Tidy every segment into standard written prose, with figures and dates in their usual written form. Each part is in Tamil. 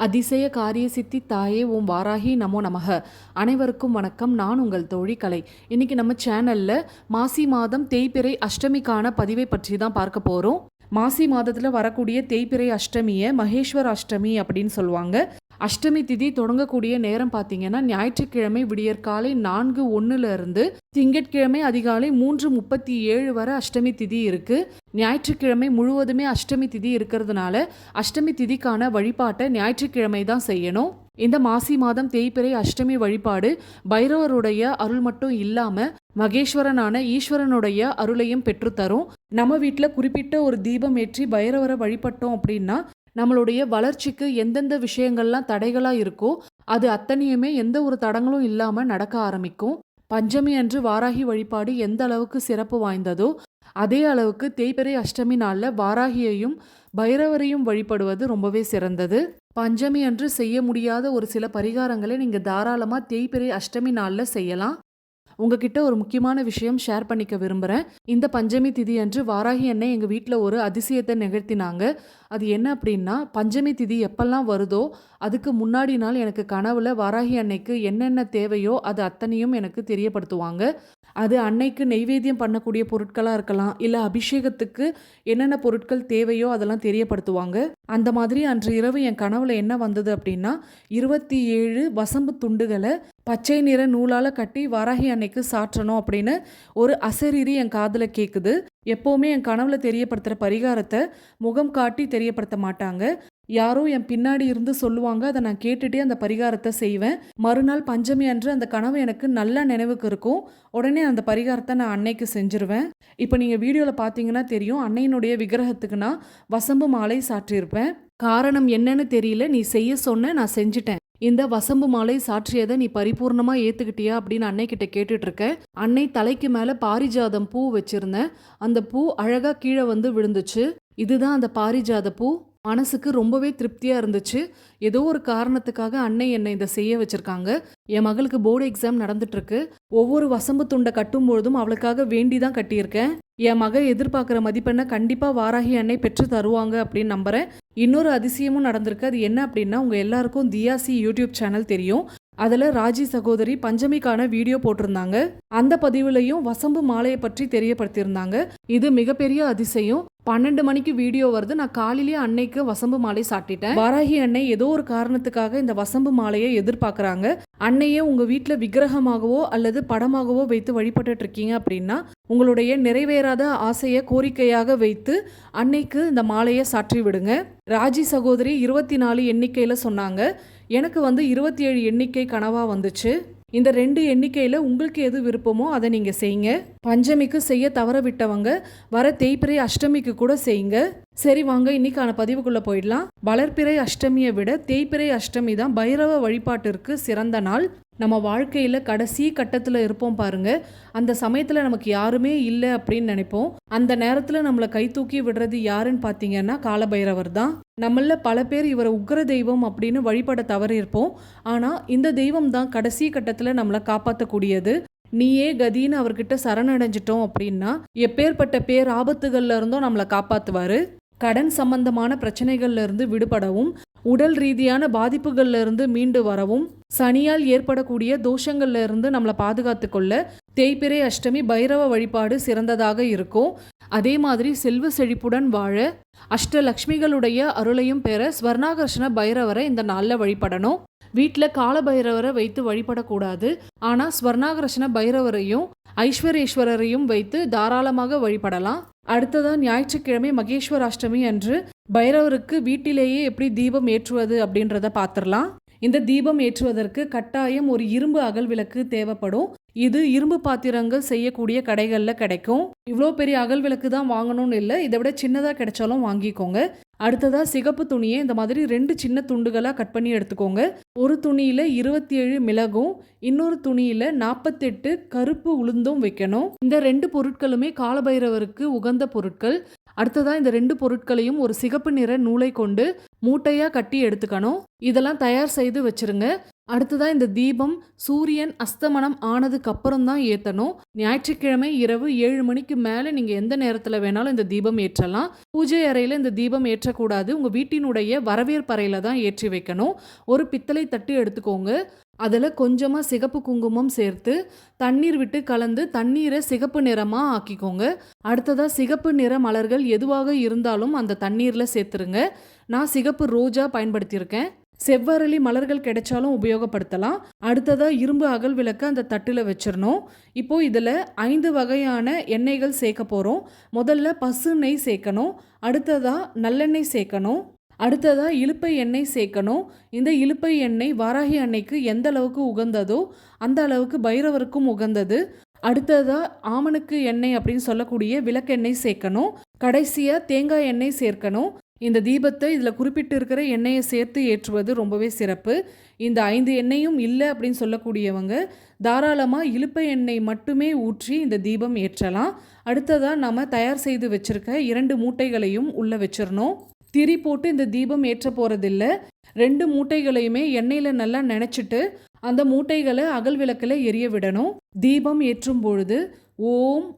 அதிசய காரிய சித்தி தாயே ஓம் வாராகி நமோ நமக. அனைவருக்கும் வணக்கம். நான் உங்கள் தோழி கலை. இன்னைக்கு நம்ம சேனல்ல மாசி மாதம் தேய்பிறை அஷ்டமிக்கான பதிவை பற்றி தான் பார்க்க போறோம். மாசி மாதத்துல வரக்கூடிய தேய்பிறை அஷ்டமியை மகேஸ்வர அஷ்டமி அப்படின்னு சொல்லுவாங்க. அஷ்டமி திதி தொடங்கக்கூடிய நேரம் பார்த்தீங்கன்னா ஞாயிற்றுக்கிழமை விடியற்காலை 4:01 திங்கட்கிழமை அதிகாலை 3:37 வரை அஷ்டமி திதி இருக்கு. ஞாயிற்றுக்கிழமை முழுவதுமே அஷ்டமி திதி இருக்கிறதுனால அஷ்டமி திதிக்கான வழிபாட்டை ஞாயிற்றுக்கிழமை தான் செய்யணும். இந்த மாசி மாதம் தேய்பிறை அஷ்டமி வழிபாடு பைரவருடைய அருள் மட்டும் இல்லாம மகேஸ்வரனான ஈஸ்வரனுடைய அருளையும் பெற்றுத்தரும். நம்ம வீட்டில் குறிப்பிட்ட ஒரு தீபம் ஏற்றி பைரவரை வழிபட்டோம் அப்படின்னா நம்மளுடைய வளர்ச்சிக்கு எந்தெந்த விஷயங்கள்லாம் தடைகளாக இருக்கோ அது அத்தனையுமே எந்த ஒரு தடங்களும் இல்லாமல் நடக்க ஆரம்பிக்கும். பஞ்சமி அன்று வாராகி வழிபாடு எந்த அளவுக்கு சிறப்பு வாய்ந்ததோ அதே அளவுக்கு தேய்பிறை அஷ்டமி நாளில் வாராகியையும் பைரவரையும் வழிபடுவது ரொம்பவே சிறந்தது. பஞ்சமி அன்று செய்ய முடியாத ஒரு சில பரிகாரங்களை நீங்கள் தாராளமாக தேய்பிறை அஷ்டமி நாளில் செய்யலாம். உங்ககிட்ட ஒரு முக்கியமான விஷயம் ஷேர் பண்ணிக்க விரும்புகிறேன். இந்த பஞ்சமி திதி அன்று வாராகி அன்னை எங்கள் வீட்டில் ஒரு அதிசயத்தை நிகழ்த்தினாங்க. அது என்ன அப்படின்னா, பஞ்சமி திதி எப்பெல்லாம் வருதோ அதுக்கு முன்னாடி நாள் எனக்கு கனவுல வாராகி அன்னைக்கு என்னென்ன தேவையோ அது அத்தனையும் எனக்கு தெரியப்படுத்துவாங்க. அது அன்னைக்கு நெய்வேத்தியம் பண்ணக்கூடிய பொருட்களாக இருக்கலாம், இல்லை அபிஷேகத்துக்கு என்னென்ன பொருட்கள் தேவையோ அதெல்லாம் தெரியப்படுத்துவாங்க. அந்த மாதிரி அன்று இரவு என் கனவுல என்ன வந்தது அப்படின்னா, 27 வசம்பு துண்டுகளை பச்சை நிற நூலால் கட்டி வாராகி அன்னைக்கு சாற்றணும் அப்படின்னு ஒரு அசரீரி என் காதில் கேட்குது. எப்போவுமே என் கனவுல தெரியப்படுத்துகிற பரிகாரத்தை முகம் காட்டி தெரியப்படுத்த மாட்டாங்க. யாரோ என் பின்னாடி இருந்து சொல்லுவாங்க. அதை நான் கேட்டுட்டே அந்த பரிகாரத்தை செய்வேன். மறுநாள் பஞ்சமி அன்று அந்த கனவு எனக்கு நல்ல நினைவுக்கு இருக்கும். உடனே அந்த பரிகாரத்தை நான் அன்னைக்கு செஞ்சுருவேன். இப்போ நீங்கள் வீடியோவில் பார்த்தீங்கன்னா தெரியும், அன்னையினுடைய விக்கிரகத்துக்கு நான் வசம்பு மாலை சாற்றியிருப்பேன். காரணம் என்னன்னு தெரியல, நீ செய்ய சொன்ன, நான் செஞ்சுட்டேன். இந்த வசம்பு மாலை சாற்றியதை நீ பரிபூர்ணமா ஏத்துக்கிட்டியா அப்படின்னு அன்னைக்கிட்ட கேட்டுட்டு இருக்கேன். அன்னை தலைக்கு மேல பாரிஜாதம் பூ வச்சிருந்தேன். அந்த பூ அழகா கீழே வந்து விழுந்துச்சு. இதுதான் அந்த பாரிஜாத பூ. மனசுக்கு ரொம்பவே திருப்தியா இருந்துச்சு. ஏதோ ஒரு காரணத்துக்காக அன்னை என்னை இதை செய்ய வச்சிருக்காங்க. என் மகளுக்கு போர்டு எக்ஸாம் நடந்துட்டு இருக்கு. ஒவ்வொரு வசம்பு துண்டை கட்டும் பொழுதும் அவளுக்காக வேண்டி தான் கட்டியிருக்கேன். என் மக எதிர்பார்க்குற மதிப்பெண்ணை கண்டிப்பாக வாராகி அன்னை பெற்று தருவாங்க அப்படின்னு நம்புறேன். இன்னொரு அதிசயமும் நடந்திருக்கு. அது என்ன அப்படின்னா, உங்கள் எல்லாருக்கும் தியாசி யூடியூப் சேனல் தெரியும். அதில் ராஜி சகோதரி பஞ்சமிக்கான வீடியோ போட்டிருந்தாங்க. அந்த பதிவுலையும் வசம்பு மாலையை பற்றி தெரியப்படுத்தியிருந்தாங்க. இது மிகப்பெரிய அதிசயம். 12 மணிக்கு வீடியோ வருது. நான் காலையிலேயே அன்னைக்கு வசம்பு மாலை சாட்டிட்டேன். வாராகி அன்னை ஏதோ ஒரு காரணத்துக்காக இந்த வசம்பு மாலையை எதிர்பார்க்குறாங்க. அன்னையே உங்கள் வீட்டில் விக்கிரகமாகவோ அல்லது படமாகவோ வைத்து வழிபட்டு இருக்கீங்க அப்படின்னா உங்களுடைய நிறைவேறாத ஆசையை கோரிக்கையாக வைத்து அன்னைக்கு இந்த மாலையை சாற்றி விடுங்க. ராஜி சகோதரி 24 எண்ணிக்கையில் சொன்னாங்க. எனக்கு 27 எண்ணிக்கை கனவா வந்துச்சு. இந்த 2 எண்ணிக்கையில் உங்களுக்கு எது விருப்பமோ அதை நீங்கள் செய்யுங்க. பஞ்சமிக்கு செய்ய தவற விட்டவங்க வர தேய்பிறை அஷ்டமிக்கு கூட செய்யுங்க. சரி, வாங்க இன்னைக்கான பதிவுக்குள்ளே போயிடலாம். வளர்பிறை அஷ்டமியை விட தேய்பிறை அஷ்டமி தான் பைரவ வழிபாட்டிற்கு சிறந்த நாள். நம்ம வாழ்க்கையில் கடைசி கட்டத்தில் இருப்போம் பாருங்க. அந்த சமயத்தில் நமக்கு யாருமே இல்லை அப்படின்னு நினைப்போம். அந்த நேரத்தில் நம்மளை கை தூக்கி விடுறது யாருன்னு பார்த்தீங்கன்னா காலபைரவர் தான். நம்மள பல பேர் இவரை உக்ர தெய்வம் அப்படின்னு வழிபட தவறி இருப்போம். ஆனால் இந்த தெய்வம் தான் கடைசி கட்டத்தில் நம்மளை காப்பாற்றக்கூடியது. நீயே கதின்னு அவர்கிட்ட சரணடைஞ்சிட்டோம் அப்படின்னா எப்பேற்பட்ட பேர் ஆபத்துகள்ல இருந்தும் நம்மளை காப்பாற்றுவாரு. கடன் சம்பந்தமான பிரச்சனைகள்ல இருந்து விடுபடவும், உடல் ரீதியான பாதிப்புகள்ல இருந்து மீண்டு வரவும், சனியால் ஏற்படக்கூடிய தோஷங்கள்ல இருந்து நம்மளை பாதுகாத்து கொள்ள தேய்பிறை அஷ்டமி பைரவ வழிபாடு சிறந்ததாக இருக்கும். அதே மாதிரி செல்வ செழிப்புடன் வாழ அஷ்டலக்ஷ்மிகளுடைய அருளையும் பெற ஸ்வர்ணாகர்ஷண பைரவரை இந்த நாளில் வழிபடணும். வீட்டில் கால பைரவரை வைத்து வழிபடக்கூடாது. ஆனால் ஸ்வர்ணாகர்ஷண பைரவரையும் ஐஸ்வரேஸ்வரரையும் வைத்து தாராளமாக வழிபடலாம். அடுத்ததான் ஞாயிற்றுக்கிழமை மகேஸ்வர அஷ்டமி அன்று பைரவருக்கு வீட்டிலேயே எப்படி தீபம் ஏற்றுவது அப்படின்றத பார்த்துடலாம். இந்த தீபம் ஏற்றுவதற்கு கட்டாயம் ஒரு இரும்பு அகல் விளக்கு தேவைப்படும். இது இரும்பு பாத்திரங்கள் செய்யக்கூடிய கடைகளில் கிடைக்கும். இவ்வளோ பெரிய அகல் விளக்கு தான் வாங்கணும்னு இல்லை, இதை விட சின்னதாக கிடைச்சாலும் வாங்கிக்கோங்க. அடுத்ததாக சிகப்பு துணியை இந்த மாதிரி 2 சின்ன துண்டுகளாக கட் பண்ணி எடுத்துக்கோங்க. ஒரு துணியில் 27 மிளகும் இன்னொரு துணியில் 48 கருப்பு உளுந்தும் வைக்கணும். இந்த 2 பொருட்களுமே காலபைரவருக்கு உகந்த பொருட்கள். அடுத்ததாக இந்த 2 பொருட்களையும் ஒரு சிகப்பு நிற நூலை கொண்டு மூட்டையாக கட்டி எடுத்துக்கணும். இதெல்லாம் தயார் செய்து வச்சிருங்க. அடுத்ததாக இந்த தீபம் சூரியன் அஸ்தமனம் ஆனதுக்கு அப்புறம் தான் ஏற்றணும். ஞாயிற்றுக்கிழமை இரவு 7 மணிக்கு மேலே நீங்கள் எந்த நேரத்தில் வேணாலும் இந்த தீபம் ஏற்றலாம். பூஜை அறையில் இந்த தீபம் ஏற்றக்கூடாது. உங்கள் வீட்டினுடைய வரவேற்பறையில் தான் ஏற்றி வைக்கணும். ஒரு பித்தளை தட்டு எடுத்துக்கோங்க. அதில் கொஞ்சமாக சிகப்பு குங்குமம் சேர்த்து தண்ணீர் விட்டு கலந்து தண்ணீரை சிகப்பு நிறமாக ஆக்கிக்கோங்க. அடுத்ததாக சிகப்பு நிற மலர்கள் எதுவாக இருந்தாலும் அந்த தண்ணீரில் சேர்த்துருங்க. நான் சிகப்பு ரோஜா பயன்படுத்தியிருக்கேன். செவ்வரளி மலர்கள் கிடைச்சாலும் உபயோகப்படுத்தலாம். அடுத்ததாக இரும்பு அகல் விளக்க அந்த தட்டில் வச்சிடணும். இப்போது இதில் 5 வகையான எண்ணெய்கள் சேர்க்க போகிறோம். முதல்ல பசு நெய் சேர்க்கணும். அடுத்ததாக நல்லெண்ணெய் சேர்க்கணும். அடுத்ததாக இலுப்பை எண்ணெய் சேர்க்கணும். இந்த இலுப்பை எண்ணெய் வாராகி அன்னைக்கு எந்த அளவுக்கு உகந்ததோ அந்த அளவுக்கு பைரவருக்கும் உகந்தது. அடுத்ததாக ஆமணுக்கு எண்ணெய் அப்படின்னு சொல்லக்கூடிய விளக்கெண்ணெய் சேர்க்கணும். கடைசியாக தேங்காய் எண்ணெய் சேர்க்கணும். இந்த தீபத்தை இதில் குறிப்பிட்டு இருக்கிற எண்ணெயை சேர்த்து ஏற்றுவது ரொம்பவே சிறப்பு. இந்த 5 எண்ணெயும் இல்லை அப்படின்னு சொல்லக்கூடியவங்க தாராளமாக இலுப்பை எண்ணெய் மட்டுமே ஊற்றி இந்த தீபம் ஏற்றலாம். அடுத்ததாக நம்ம தயார் செய்து வச்சுருக்க 2 மூட்டைகளையும் உள்ளே வச்சிடணும். திரி போட்டு இந்த தீபம் ஏற்ற போகிறதில்ல. 2 மூட்டைகளையுமே எண்ணெயில் நல்லா நினச்சிட்டு அந்த மூட்டைகளை அகல் விளக்கில் எரிய விடணும். தீபம் ஏற்றும் பொழுது ஓம்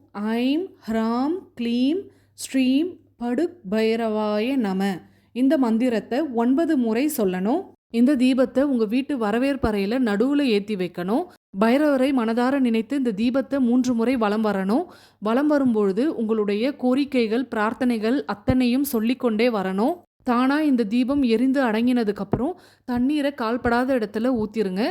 ஐம் ஹ்ராம் க்ளீம் ஸ்ரீம் படுக் பைரவாய நம இந்த மந்திரத்தை 9 முறை சொல்லணும். இந்த தீபத்தை உங்கள் வீட்டு வரவேற்பறையில் நடுவில் ஏற்றி வைக்கணும். பைரவரை மனதார நினைத்து இந்த தீபத்தை 3 முறை வலம் வரணும். வலம் வரும்பொழுது உங்களுடைய கோரிக்கைகள் பிரார்த்தனைகள் அத்தனையும் சொல்லிக்கொண்டே வரணும். தானாக இந்த தீபம் எரிந்து அடங்கினதுக்கப்புறம் தண்ணீரை கால்படாத இடத்துல ஊற்றிருங்க.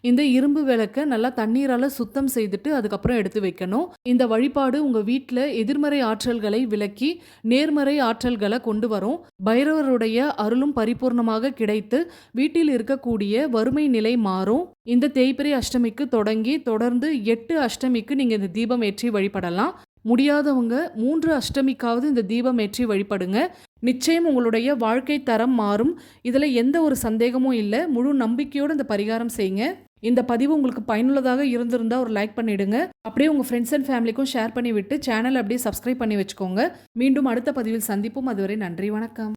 இந்த இரும்பு விளக்கை நல்லா தண்ணீரால் சுத்தம் செய்துட்டு அதுக்கப்புறம் எடுத்து வைக்கணும். இந்த வழிபாடு உங்கள் வீட்டில் எதிர்மறை ஆற்றல்களை விலக்கி நேர்மறை ஆற்றல்களை கொண்டு வரும். பைரவருடைய அருளும் பரிபூர்ணமாக கிடைத்து வீட்டில் இருக்கக்கூடிய வறுமை நிலை மாறும். இந்த தேய்பிறை அஷ்டமிக்கு தொடர்ந்து 8 அஷ்டமிக்கு நீங்கள் இந்த தீபம் ஏற்றி வழிபடலாம். முடியாதவங்க 3 அஷ்டமிக்காவது இந்த தீபம் ஏற்றி வழிபடுங்க. நிச்சயம் உங்களுடைய வாழ்க்கை தரம் மாறும். இதில் எந்த ஒரு சந்தேகமும் இல்லை. முழு நம்பிக்கையோடு இந்த பரிகாரம் செய்யுங்க. இந்த பதிவு உங்களுக்கு பயனுள்ளதாக இருந்திருந்தால் ஒரு லைக் பண்ணிவிடுங்க. அப்படியே உங்கள் ஃப்ரெண்ட்ஸ் அண்ட் ஃபேமிலிக்கும் ஷேர் பண்ணிவிட்டு சேனல் அப்படியே சப்ஸ்கிரைப் பண்ணி வச்சுக்கோங்க. மீண்டும் அடுத்த பதிவில் சந்திப்போம். அதுவரை நன்றி, வணக்கம்.